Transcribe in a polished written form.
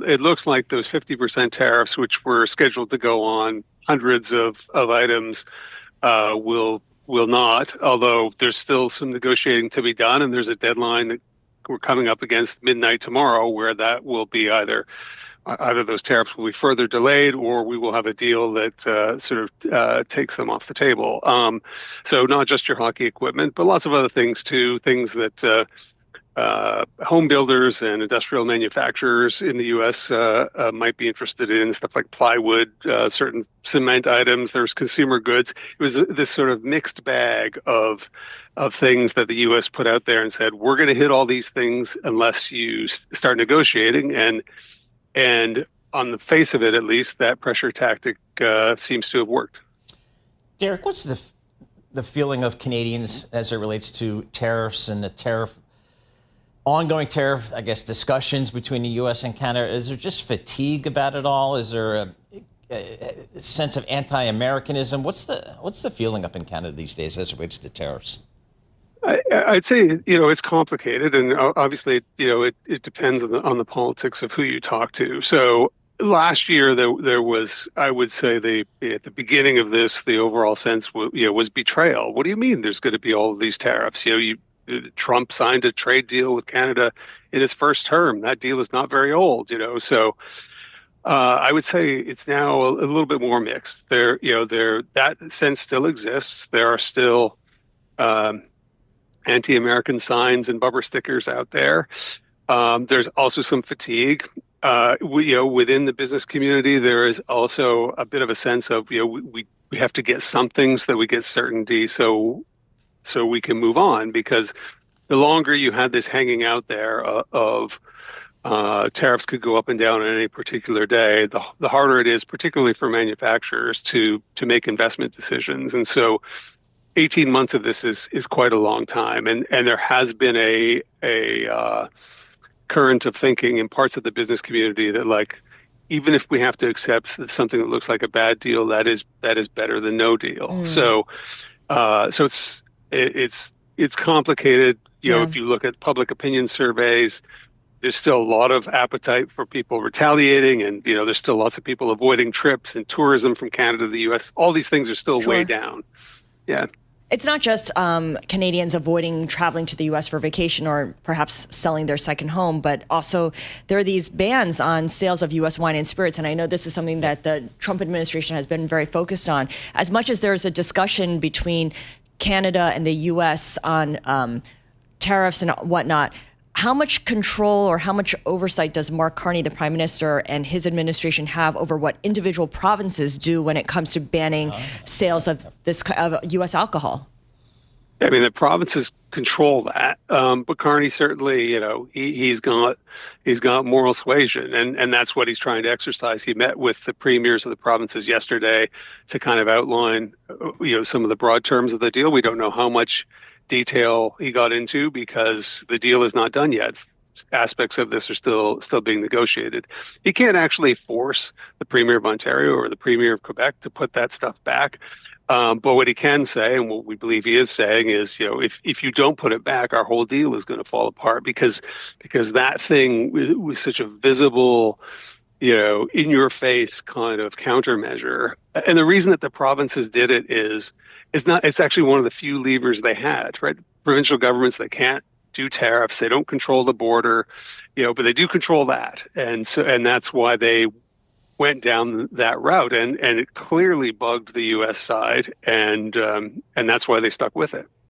it looks like those 50% tariffs, which were scheduled to go on hundreds of items, will not. Although there's still some negotiating to be done, and there's a deadline that we're coming up against midnight tomorrow, where that will be either those tariffs will be further delayed, or we will have a deal that takes them off the table. So not just your hockey equipment, but lots of other things too. Things that home builders and industrial manufacturers in the U.S. Might be interested in, stuff like plywood, certain cement items. There's consumer goods. It was this sort of mixed bag of things that the U.S. put out there and said, we're going to hit all these things unless you start negotiating. And on the face of it, at least, that pressure tactic seems to have worked. Derek, what's the feeling of Canadians as it relates to tariffs and the ongoing tariff, I guess, discussions between the U.S. and Canada? Is there just fatigue about it all? Is there a sense of anti-Americanism? What's the feeling up in Canada these days as it relates to tariffs? I'd say, it's complicated, and obviously, it depends on the politics of who you talk to. So last year, there was, I would say, at the beginning of this, the overall sense was betrayal. What do you mean there's going to be all of these tariffs? Trump signed a trade deal with Canada in his first term. That deal is not very old, So I would say it's now a little bit more mixed. That sense still exists. There are still anti-American signs and bumper stickers out there. There's also some fatigue. Within the business community, there is also a bit of a sense of, we have to get something so that we get certainty so we can move on, because the longer you had this hanging out there of tariffs could go up and down on any particular day, the harder it is, particularly for manufacturers, to make investment decisions. And so 18 months of this is quite a long time, and there has been a current of thinking in parts of the business community that, like, even if we have to accept something that looks like a bad deal, that is better than no deal. So it's complicated. If you look at public opinion surveys, there's still a lot of appetite for people retaliating, and there's still lots of people avoiding trips and tourism from Canada to the U.S. All these things are still way down. Yeah. It's not just Canadians avoiding traveling to the U.S. for vacation or perhaps selling their second home, but also there are these bans on sales of U.S. wine and spirits. And I know this is something that the Trump administration has been very focused on. As much as there's a discussion between Canada and the U.S. on tariffs and whatnot, how much control or how much oversight does Mark Carney, the Prime Minister, and his administration have over what individual provinces do when it comes to banning sales of U.S. alcohol? I mean, the provinces control that, but Carney certainly, he's got moral suasion, and that's what he's trying to exercise. He met with the premiers of the provinces yesterday to kind of outline, some of the broad terms of the deal. We don't know how much detail he got into because the deal is not done yet. Aspects of this are still being negotiated. He can't actually force the Premier of Ontario or the Premier of Quebec to put that stuff back. But what he can say, and what we believe he is saying, is, if you don't put it back, our whole deal is going to fall apart, because that thing was such a visible, in your face kind of countermeasure. And the reason that the provinces did it it's actually one of the few levers they had, right? Provincial governments, they can't do tariffs. They don't control the border, but they do control that. And that's why they went down that route. And it clearly bugged the U.S. side. And that's why they stuck with it.